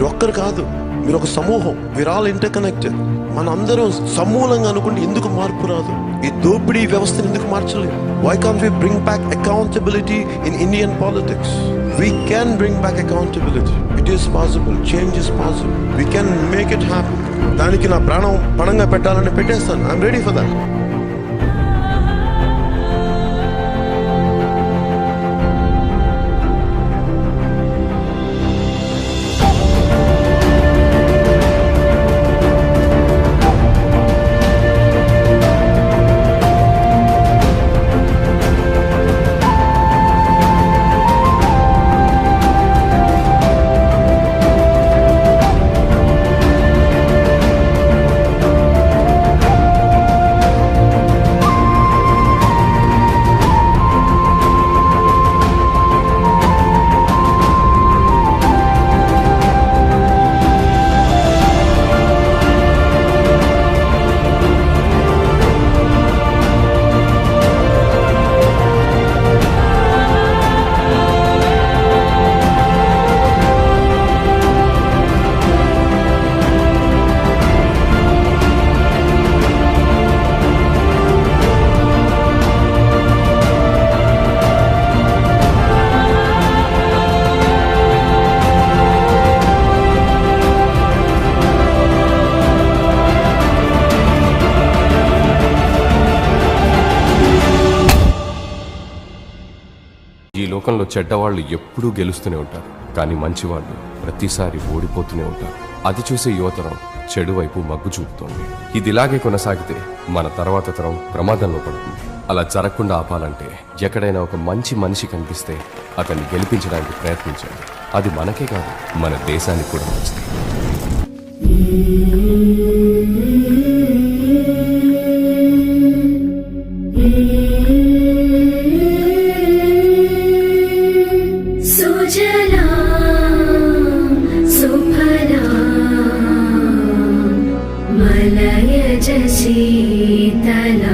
ఒక్కరు కాదు, మీరు ఒక సమూహం. We're all interconnected. మన అందరం సమూలంగా అనుకుంటే ఎందుకు మార్పు రాదు? ఈ దోపిడీ వ్యవస్థను ఎందుకు మార్చలేదు? Why can't we bring back accountability in Indian politics? We can bring back accountability. It is possible. Change is possible. We can make it happen. దానికి నా ప్రాణం పణంగా పెట్టాలని పెట్టేస్తాను. I'm ready for that. ఈ లోకంలో చెడ్డవాళ్ళు ఎప్పుడూ గెలుస్తూనే ఉంటారు, కానీ మంచివాళ్ళు ప్రతిసారి ఓడిపోతూనే ఉంటారు. అది చూసే యువతరం చెడు వైపు మగ్గు చూపుతోంది. ఇది ఇలాగే కొనసాగితే మన తర్వాత తరం ప్రమాదంలో పడుతుంది. అలా జరగకుండా ఆపాలంటే ఎక్కడైనా ఒక మంచి మనిషి కనిపిస్తే అతన్ని గెలిపించడానికి ప్రయత్నించండి. అది మనకే కాదు, మన దేశానికి కూడా మంచిది. మలయజ శీతలా